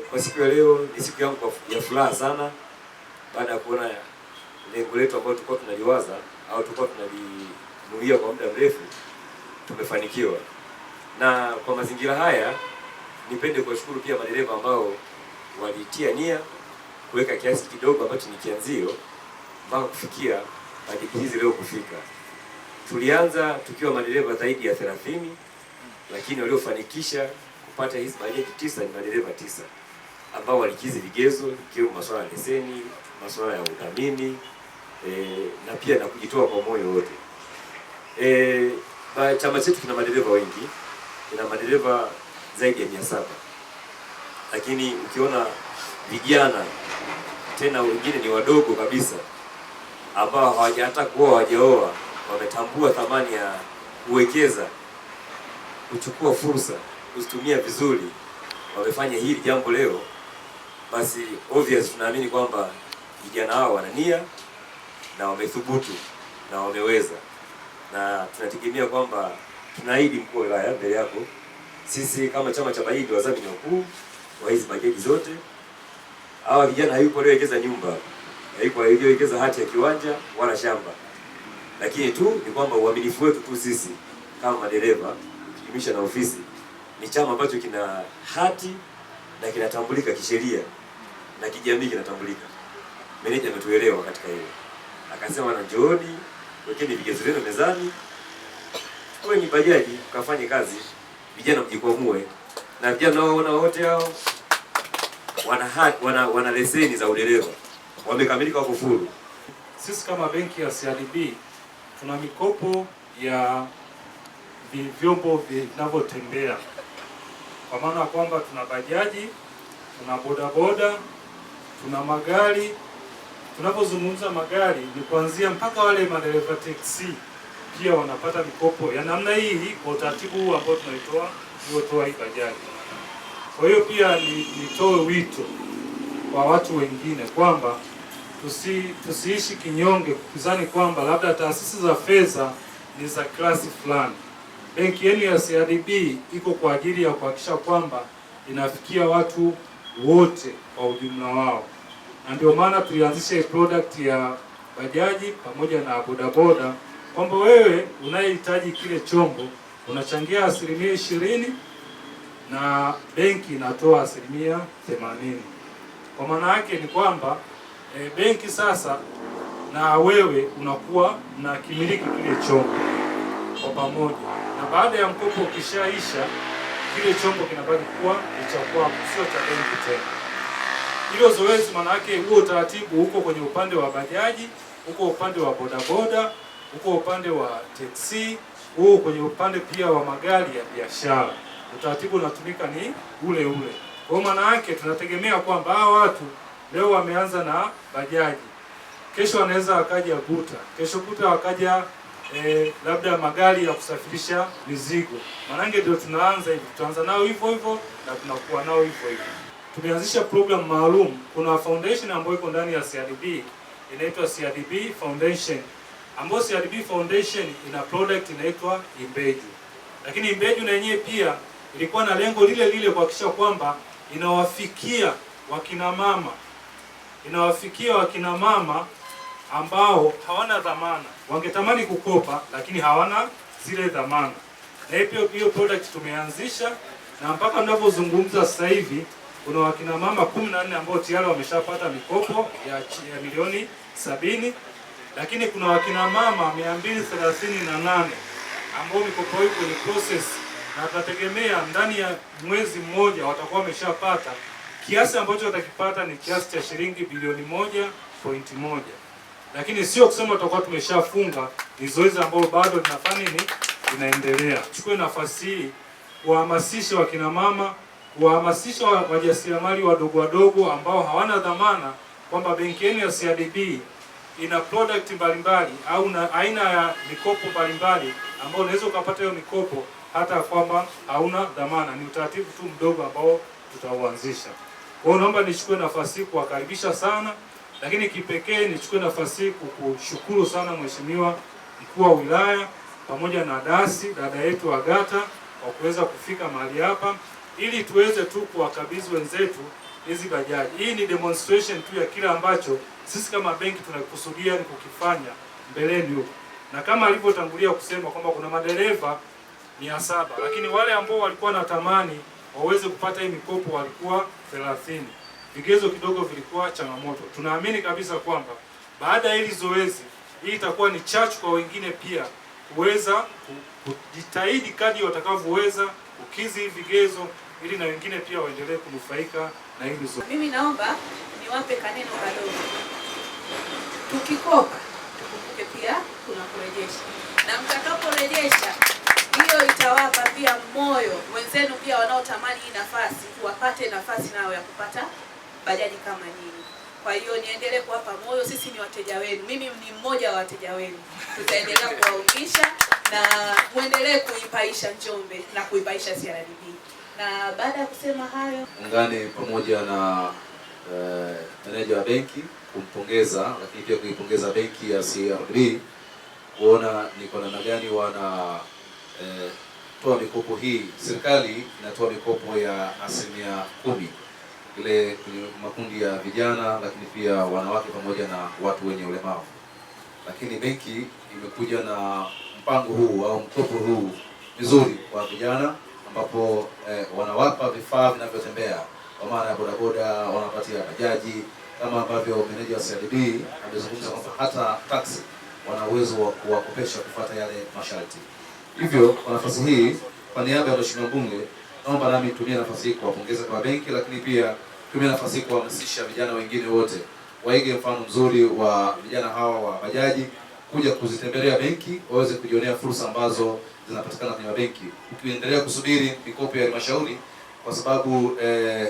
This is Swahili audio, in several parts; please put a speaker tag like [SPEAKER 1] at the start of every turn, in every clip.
[SPEAKER 1] Kwa siku ya leo ni siku yangu ya furaha sana baada ya kuona lengo letu ambalo tulikuwa tunaliwaza au tulikuwa tunalinuia kwa muda mrefu tumefanikiwa. Na kwa mazingira haya nipende kuwashukuru pia madereva ambao walitia nia kuweka kiasi kidogo ambacho ni kianzio mpaka kufikia hadi hizi leo kufika. Tulianza tukiwa madereva zaidi ya 30, lakini waliofanikisha kupata hizi bajaji 9 ni madereva 9 ambao walikizi vigezo ikiwemo masuala ya leseni, masuala ya udhamini na pia na kujitoa kwa moyo wote. Chama chetu kina madereva wengi, kina madereva zaidi ya 700. Lakini ukiona vijana tena wengine ni wadogo kabisa ambao hawajataka kuoa, hawajaoa, wametambua thamani ya kuwekeza, kuchukua fursa, kuzitumia vizuri, wamefanya hili jambo leo, basi obvious tunaamini kwamba vijana hao wana nia na wamethubutu na wameweza. Na tunategemea kwamba tunaahidi mkuu wa wilaya mbele yako, sisi kama chama cha bajaji ndio wadhamini wakuu wa hizi bajaji zote. Hawa vijana hayupo aliyewekeza nyumba, hayupo aliyewekeza hati ya kiwanja wala shamba, lakini tu ni kwamba uaminifu wetu tu sisi kama madereva kujimisha na ofisi ni chama ambacho kina hati na kinatambulika kisheria na kijamii kinatambulika. Meneja ametuelewa katika hilo, akasema na njooni wekeni vigezo vyenu mezani, kwa ni bajaji kafanye kazi, vijana mjikwamue. Na vijana naona wote hao wana leseni za udereva, wamekamilika, wako full.
[SPEAKER 2] Sisi kama benki ya CRDB tuna mikopo ya vyombo vinavyotembea, kwa maana kwamba tuna bajaji, tuna bodaboda, tuna magari. Tunapozungumza magari ni kuanzia mpaka wale madereva taxi pia wanapata mikopo ya namna hii kwa utaratibu huu ambao tunaitoa hii bajaji. Kwa hiyo pia nitoe wito kwa watu wengine kwamba tusiishi kinyonge kukizani kwamba labda taasisi za fedha ni za klasi fulani. Benki yenu ya CRDB iko kwa ajili ya kuhakikisha kwamba inafikia watu wote kwa ujumla wao. Na ndio maana tulianzisha product ya bajaji pamoja na bodaboda, kwamba wewe unayehitaji kile chombo unachangia 20% na benki inatoa 80%. Kwa maana yake ni kwamba benki sasa na wewe unakuwa na kimiliki kile chombo kwa pamoja, na baada ya mkopo ukishaisha kile chombo kinabaki kuwa cha kwako, sio cha benki tena. Hilo zoezi maana yake huo utaratibu huko kwenye upande wa bajaji, huko upande wa bodaboda, huko upande wa taxi, huko kwenye upande pia wa magari ya biashara. Utaratibu unatumika ni ule ule. Kwa maana yake tunategemea kwamba hao watu leo wameanza na bajaji, kesho wanaweza wakaja guta, kesho guta wakaja labda magari ya kusafirisha mizigo. Maana yake ndio tunaanza hivi, tutaanza nao hivyo hivyo na tunakuwa nao hivyo hivyo. Tumeanzisha program maalum. Kuna foundation ambayo iko ndani ya CRDB inaitwa CRDB Foundation, ambayo CRDB Foundation ina product inaitwa Imbeju. Lakini Imbeju na yenyewe pia ilikuwa na lengo lile lile kuhakikisha kwamba inawafikia wakina mama ambao hawana dhamana, wangetamani kukopa lakini hawana zile dhamana. Na hiyo product tumeanzisha, na mpaka ninapozungumza sasa hivi kuna wakina mama 14 ambao tayari wameshapata mikopo ya milioni 70, lakini kuna wakina mama 238 ambao mikopo hiyo ni process, na tunategemea ndani ya mwezi mmoja watakuwa wameshapata. Kiasi ambacho watakipata ni kiasi cha shilingi bilioni 1.1. Lakini sio kusema tutakuwa tumeshafunga, ni zoezi ambalo bado linaendelea. Chukue nafasi hii kuhamasisha wakina mama, kuhamasisha wajasiriamali wadogo ambao hawana dhamana, kwamba benki yenu ya CRDB ina product mbalimbali au na aina ya mikopo mbalimbali ambao unaweza ukapata hiyo mikopo hata kwamba hauna dhamana. Ni utaratibu tu mdogo ambao tutauanzisha. Kwa hiyo naomba nichukue nafasi hii kuwakaribisha sana, lakini kipekee nichukue nafasi hii kukushukuru sana Mheshimiwa mkuu wa wilaya pamoja na dasi dada yetu Agata kwa kuweza kufika mahali hapa ili tuweze tu kuwakabidhi wenzetu hizi bajaji. Hii ni demonstration tu ya kile ambacho sisi kama benki tunakusudia ni kukifanya mbeleni huko, na kama alivyotangulia kusema kwamba kuna madereva 700, lakini wale ambao walikuwa na tamani waweze kupata hii mikopo walikuwa 30. Vigezo kidogo vilikuwa changamoto. Tunaamini kabisa kwamba baada ya hili zoezi, hii itakuwa ni chachu kwa wengine pia kuweza kujitahidi kadri watakavyoweza kukizi vigezo, ili na wengine pia waendelee kunufaika na hili zoezi.
[SPEAKER 3] Mimi naomba niwape kaneno kadogo. Tukikopa tukumbuke pia kuna kurejesha, na mtakaporejesha hiyo itawapa pia moyo wenzenu pia wanaotamani hii nafasi wapate nafasi nao ya kupata bajaji kama nyinyi. Kwa hiyo niendelee kuwapa moyo, sisi ni wateja wenu. Mimi ni mmoja wa wateja wenu. Tutaendelea kuwaungisha na muendelee kuipaisha Njombe na kuipaisha CRDB. Na baada ya kusema hayo,
[SPEAKER 4] ungane pamoja na meneja wa benki kumpongeza, lakini pia kuipongeza benki ya CRDB kuona ni kwa namna gani wana toa mikopo hii. Serikali inatoa mikopo ya 10% ile kwenye makundi ya vijana, lakini pia wanawake pamoja na watu wenye ulemavu. Lakini benki imekuja na mpango huu au mkopo huu vizuri kwa vijana, ambapo wanawapa vifaa vinavyotembea kwa maana ya bodaboda, wanapatia bajaji, kama ambavyo meneja wa CRDB amezungumza kwamba hata taxi wana uwezo wa kuwakopesha kufuata yale masharti. Hivyo kwa nafasi hii, kwa niaba ya Mheshimiwa Mbunge, naomba nami tumie nafasi hii kuwapongeza kwa benki, lakini pia tumie nafasi hii kuhamasisha vijana wengine wote waige mfano mzuri wa vijana hawa wa bajaji, kuja kuzitembelea benki waweze kujionea fursa ambazo zinapatikana kwenye benki. Ukiendelea kusubiri mikopo ya halmashauri, kwa sababu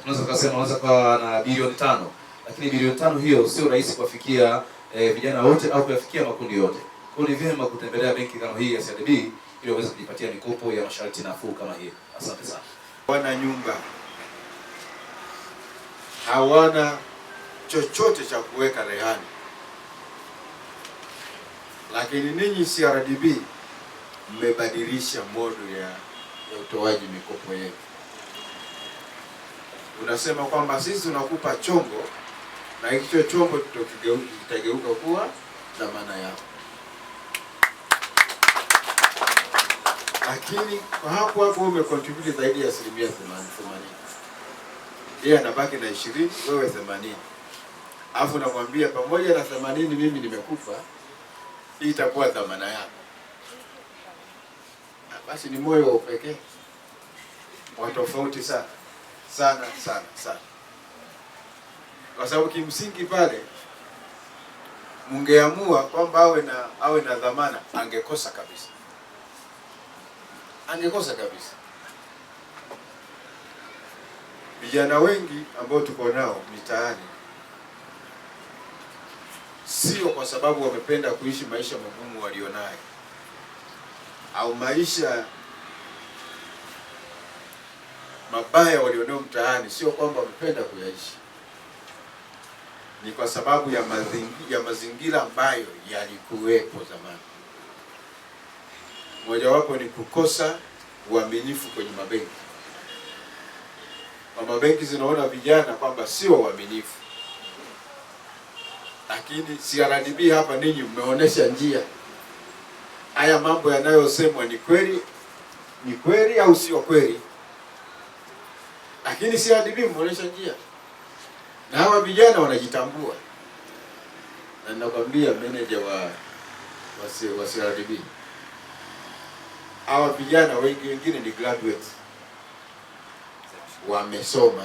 [SPEAKER 4] tunaweza kusema unaweza kuwa na bilioni 5, lakini bilioni 5 hiyo sio rahisi kuwafikia vijana wote au kuyafikia makundi yote. Kwa hiyo ni vyema kutembelea benki kama hii ya CRDB ili waweze kujipatia mikopo ya masharti nafuu kama hii. Asante sana.
[SPEAKER 5] Wana nyumba hawana chochote cha kuweka rehani, lakini ninyi CRDB mmebadilisha modo ya utoaji mikopo yetu. Unasema kwamba sisi tunakupa chombo na hicho chombo kitageuka kuwa dhamana yako, lakini kwa hapo umecontribute zaidi ya 80%. Yeye anabaki na 20, wewe 80. Alafu namwambia pamoja na 80 mimi nimekufa, hii itakuwa dhamana yako. Basi ni moyo wa upekee wa tofauti sana sana sana sana, kwa sababu kimsingi pale mungeamua kwamba awe na dhamana, angekosa kabisa, angekosa kabisa. Vijana wengi ambao tuko nao mitaani, sio kwa sababu wamependa kuishi maisha magumu walionayo au maisha mabaya walionao mtaani, sio kwamba wamependa kuyaishi, ni kwa sababu ya mazingira ambayo yalikuwepo zamani. Mojawapo ni kukosa uaminifu kwenye mabenki. Mabenki zinaona vijana kwamba sio waaminifu, lakini CRDB hapa ninyi mmeonesha njia. Haya mambo yanayosemwa ni kweli au sio kweli, lakini CRDB mmeonesha njia na hawa vijana wanajitambua. Na ninakwambia meneja wa CRDB, hawa vijana wengine ni graduates, wamesoma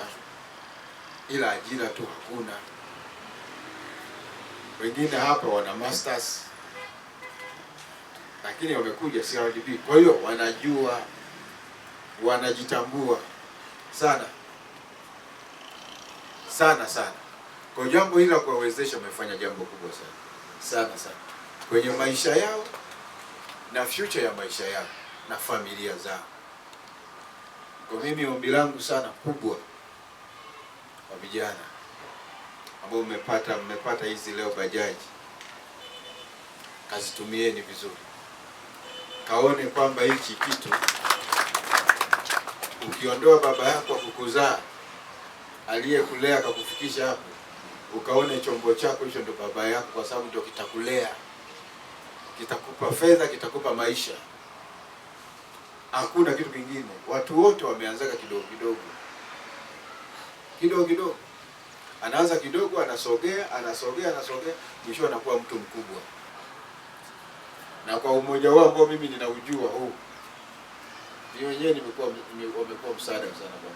[SPEAKER 5] ila ajira tu hakuna. Wengine hapa wana masters, lakini wamekuja CRDB. Kwa hiyo wanajua, wanajitambua sana sana sana. Kwa jambo hili la kuwawezesha, wamefanya jambo kubwa sana sana sana kwenye maisha yao na future ya maisha yao na familia zao. Kwa mimi ombi langu sana kubwa kwa vijana ambao mmepata hizi leo bajaji, kazitumieni vizuri. kaone kwamba hichi kitu, ukiondoa baba yako kukuzaa, aliyekulea akakufikisha hapo, ukaone chombo chako hicho ndo baba yako, kwa sababu ndio kitakulea, kitakupa fedha, kitakupa maisha. Hakuna kitu kingine. Watu wote wameanzaga kidogo kidogo, anaanza kidogo, anasogea, mwisho anakuwa mtu mkubwa. Na kwa umoja wao ambao mimi ninaujua huu, ni wenyewe wamekuwa msaada sana kwa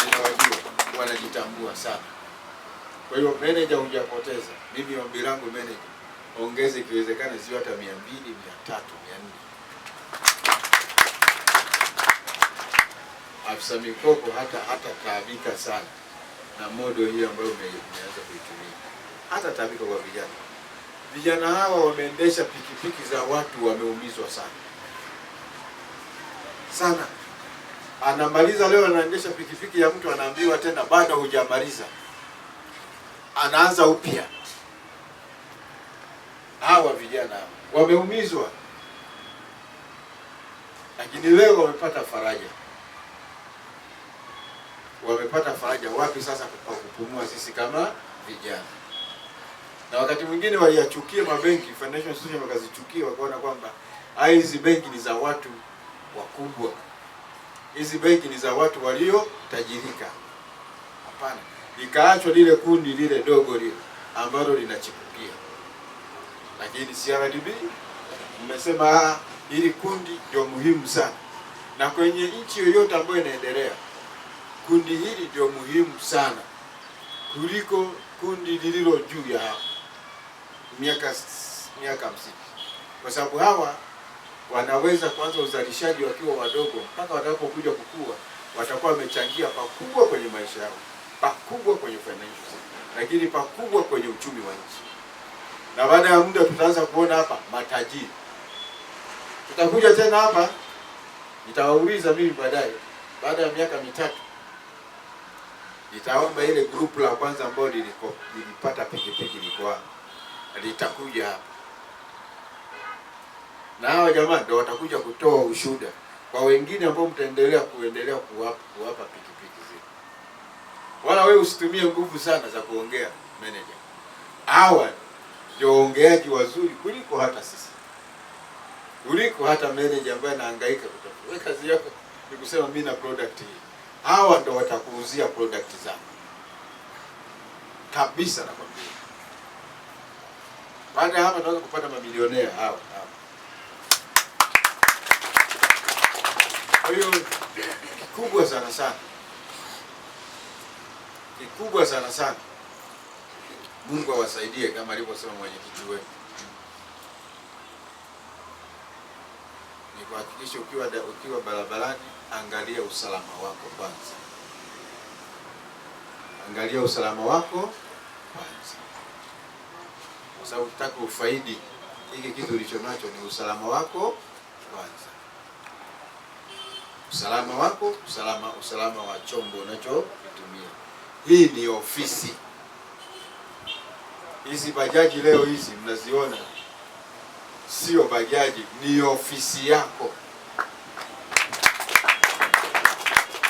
[SPEAKER 5] ninawajua, wanajitambua sana. Kwa hiyo manager hujapoteza. Mimi ombi langu manager, ongeze ikiwezekana sio hata 200, 300, 400. Afisa mikopo hata taabika sana na modo hii ambayo umeanza kuitumia. Hata taabika kwa vijana. Vijana hawa wameendesha pikipiki za watu, wameumizwa sana. Anamaliza leo, anaendesha pikipiki ya mtu, anaambiwa tena bado hujamaliza, anaanza upya. Hawa vijana wameumizwa, lakini leo wamepata faraja. Wapi sasa kupumua sisi kama vijana? Na wakati mwingine waliachukia mabenki, financial institution wakazichukia, wakaona kwamba hizi benki ni za watu wakubwa, hizi benki ni za watu walio tajirika. Hapana, ikaachwa lile kundi lile dogo lile ambalo linachipukia. Lakini CRDB mmesema hili kundi ndio muhimu sana, na kwenye nchi yoyote ambayo inaendelea kundi hili ndio muhimu sana kuliko kundi lililo juu ya miaka 50, kwa sababu hawa wanaweza kuanza uzalishaji wakiwa wadogo, mpaka watakapokuja kukua watakuwa wamechangia pakubwa kwenye maisha yao, pakubwa kwenye financial, lakini pakubwa kwenye uchumi wa nchi. Na baada ya muda tutaanza kuona hapa matajiri. Tutakuja tena hapa, nitawauliza mimi baadaye, baada ya miaka 3 nitaomba ile group la kwanza ambao lilipata pikipiki lilikuwa litakuja hapa, na hao jamaa ndio watakuja kutoa ushuhuda kwa wengine ambao mtaendelea kuwapa pikipiki zile. Wala wewe usitumie nguvu sana za kuongea manager. Hawa ndio ongeaji wazuri kuliko hata sisi, kuliko hata manager ambaye anahangaika kutafuta. Wewe kazi yako ni kusema mimi na product hii. Hawa ndio watakuuzia product zako kabisa, na kwambia. Baada ya hapa tunaweza kupata mamilionea hawa. Kwa hiyo kikubwa sana. Mungu awasaidie kama alivyosema mwenyekiti wetu. Ni kuhakikisha ukiwa barabarani, angalia usalama wako kwanza. Kwa sababu tutaka ufaidi hiki kitu ulicho nacho, ni usalama wako kwanza. Usalama wa chombo unachotumia. Hii ni ofisi. Hizi bajaji leo hizi mnaziona, sio bajaji, ni ofisi yako.